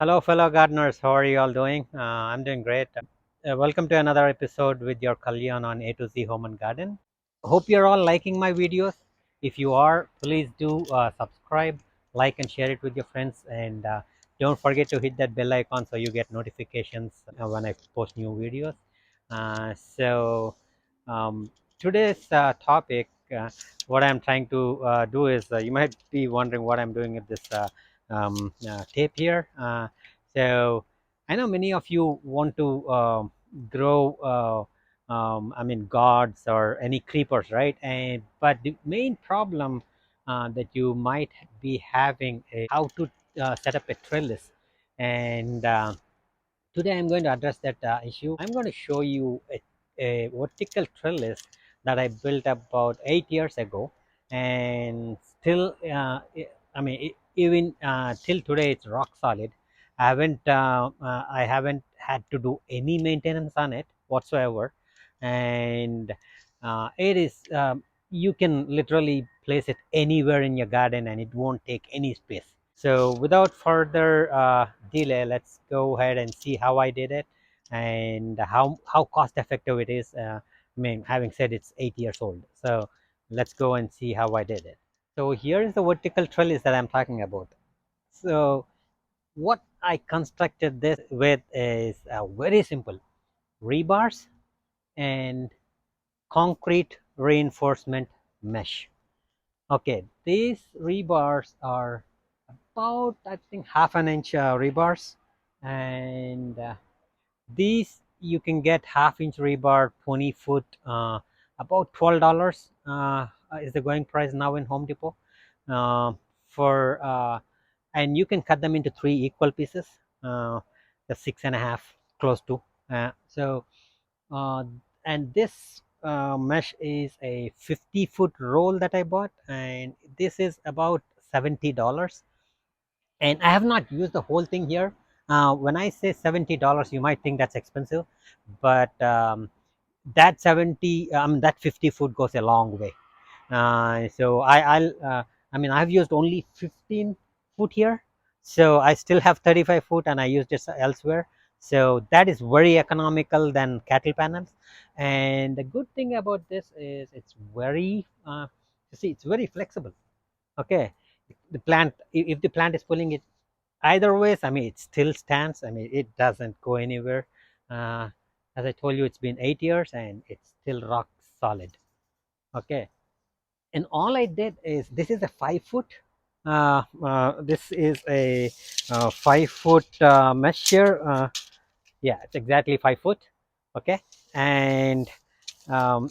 Hello, fellow gardeners. How are you all doing? I'm doing great. Welcome to another episode with your Kalyan on A to Z Home and Garden. Hope you're all liking my videos. If you are, please do subscribe, like, and share it with your friends. And don't forget to hit that bell icon so you get notifications when I post new videos. So, today's topic, what I'm trying to do is you might be wondering what I'm doing with this tape here. So I know many of you want to grow, I mean, gods or any creepers, right? And but the main problem that you might be having is how to set up a trellis. And today I'm going to address that issue. I'm going to show you a vertical trellis that I built about 8 years ago, and still, I mean, even till today, it's rock solid. I haven't had to do any maintenance on it whatsoever, and it is. You can literally place it anywhere in your garden, and it won't take any space. So without further delay, let's go ahead and see how I did it and how cost effective it is. I mean, having said it's 8 years old, so let's go and see how I did it. So here is the vertical trellis that I'm talking about. So what I constructed this with is very simple: rebars and concrete reinforcement mesh. Okay, these rebars are about, I think, half an inch rebars, and these you can get half-inch rebar, 20 foot, about $12 is the going price now in Home Depot. Uh, for And you can cut them into three equal pieces, the 6.5 close to. So uh, and this mesh is a 50-foot roll that I bought, and this is about $70. And I have not used the whole thing here. When I say $70, you might think that's expensive, but that 70, that 50 foot goes a long way. I mean, I've used only 15 foot here, so I still have 35 foot, and I used it elsewhere. So that is very economical than cattle panels. And the good thing about this is it's very, you see, it's very flexible. Okay, the plant, if the plant is pulling it either ways, I mean, it still stands. I mean, it doesn't go anywhere. uh, as I told you, it's been 8 years and it's still rock solid. Okay, and all I did is, this is a 5 foot, this is a 5 foot mesh here. Yeah, it's exactly 5 foot. Okay, and um,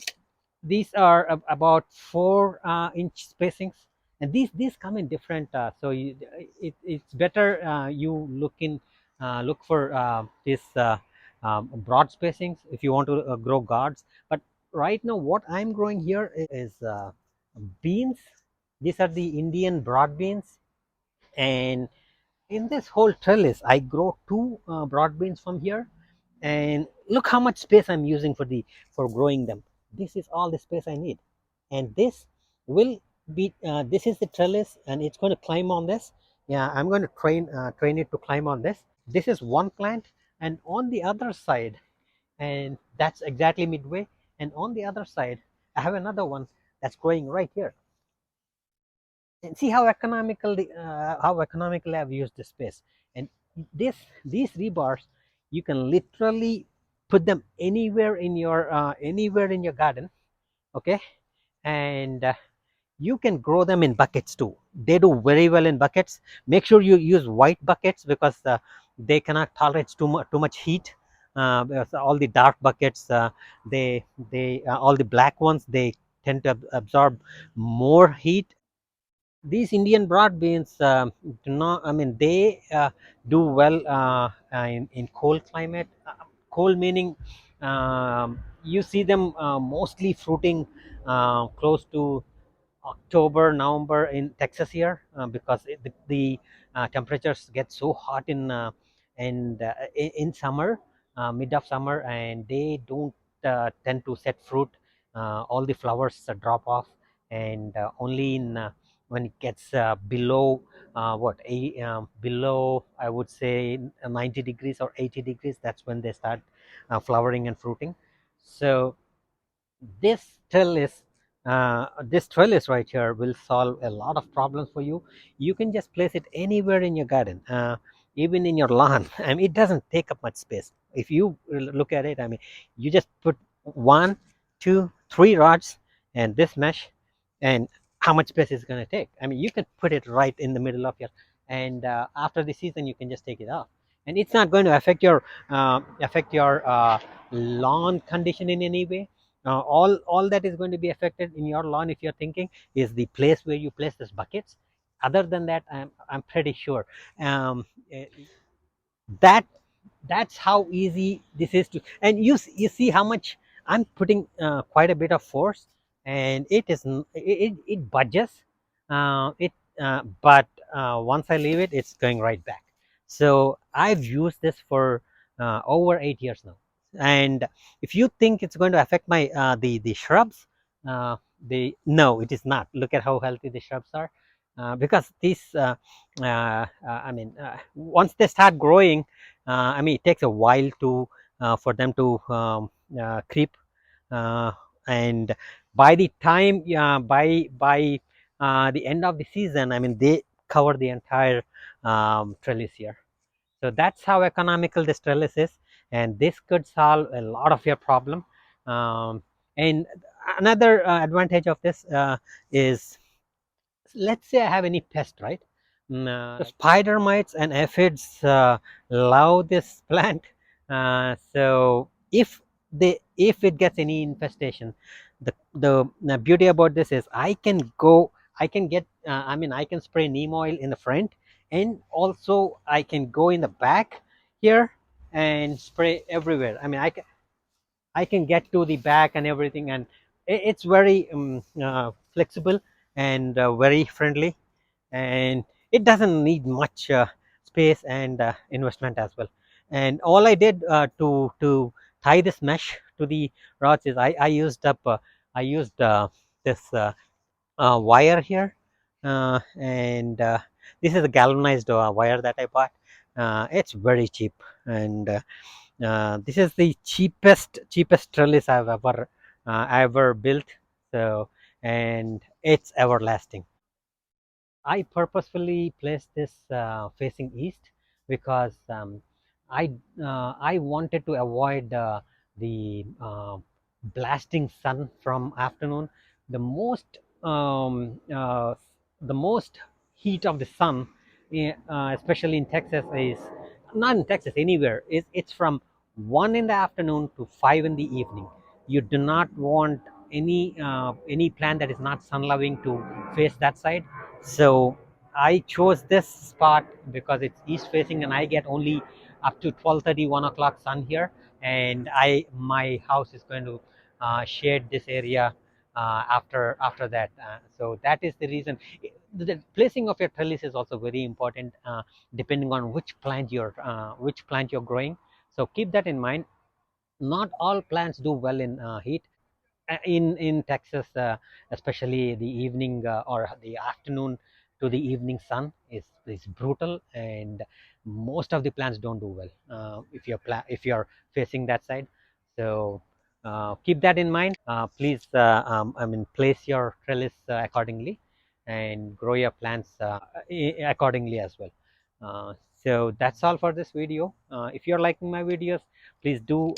these are about 4 inch spacings, and these come in different, it's better you look for this broad spacings if you want to grow gourds. But right now what I'm growing here is beans. These are the Indian broad beans, and in this whole trellis I grow two broad beans from here. And look how much space I'm using for growing them. This is all the space I need, and this will be this is the trellis, and it's going to climb on this. Yeah, I'm going to train it to climb on this. This is one plant, and on the other side, and that's exactly midway, and on the other side I have another one that's growing right here. And see how economically I've used the space. And this these rebars, you can literally put them anywhere in your garden. Okay, and you can grow them in buckets too. They do very well in buckets. Make sure you use white buckets, because they cannot tolerate too much heat. Because all the dark buckets, they all the black ones, they tend to absorb more heat. These Indian broad beans do not, I mean, they do well in cold climate. Cold meaning, you see them mostly fruiting close to October, November in Texas here, because the temperatures get so hot in summer, mid of summer, and they don't tend to set fruit. All the flowers drop off, and only in when it gets below below, I would say, 90 degrees or 80 degrees. That's when they start flowering and fruiting. So this trellis right here will solve a lot of problems for you. You can just place it anywhere in your garden, even in your lawn. I mean, it doesn't take up much space. If you look at it, I mean, you just put one, two, three rods and this mesh, and how much space is going to take? I mean, you can put it right in the middle of your, and after the season you can just take it off, and it's not going to affect your lawn condition in any way. All that is going to be affected in your lawn, if you're thinking, is the place where you place these buckets. Other than that, I'm pretty sure um, eh, that that's how easy this is to. And you see how much I'm putting quite a bit of force, and it budges it but once I leave it, it's going right back. So I've used this for over 8 years now. And if you think it's going to affect my the shrubs, the no, it is not. Look at how healthy the shrubs are, because these I mean, once they start growing, I mean, it takes a while to for them to creep, uh, and by the time by the end of the season, I mean, they cover the entire trellis here. So that's how economical this trellis is, and this could solve a lot of your problem. Um, and another advantage of this is, let's say I have any pest, right? The spider mites and aphids love this plant. So if it gets any infestation, the beauty about this is I can get I mean, I can spray neem oil in the front, and also I can go in the back here and spray everywhere. I mean, I can get to the back and everything, and it's very flexible and very friendly, and it doesn't need much space and investment as well. And all I did to tie this mesh to the rods is I used this wire here, and this is a galvanized wire that I bought. It's very cheap, and this is the cheapest trellis I ever built. So, and it's everlasting. I purposefully placed this facing east because I wanted to avoid the blasting sun from afternoon. The most um, uh, the most heat of the sun, especially in Texas, is not in Texas, anywhere. It's from 1 in the afternoon to 5 in the evening. You do not want any plant that is not sun loving to face that side. So I chose this spot because it's east facing, and I get only up to 12:30, 1 o'clock sun here, and my house is going to shade this area after that. So that is the reason. The placing of your trellis is also very important, depending on which plant you're growing. So keep that in mind. Not all plants do well in heat. In Texas, especially the evening or the afternoon to the evening sun is brutal, and most of the plants don't do well if you're facing that side. So keep that in mind. Please, I mean, place your trellis accordingly, and grow your plants accordingly as well. So that's all for this video. If you're liking my videos, please do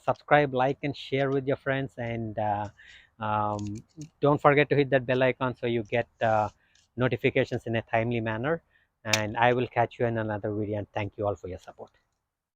subscribe, like, and share with your friends, and um, don't forget to hit that bell icon so you get notifications in a timely manner. And I will catch you in another video, and thank you all for your support.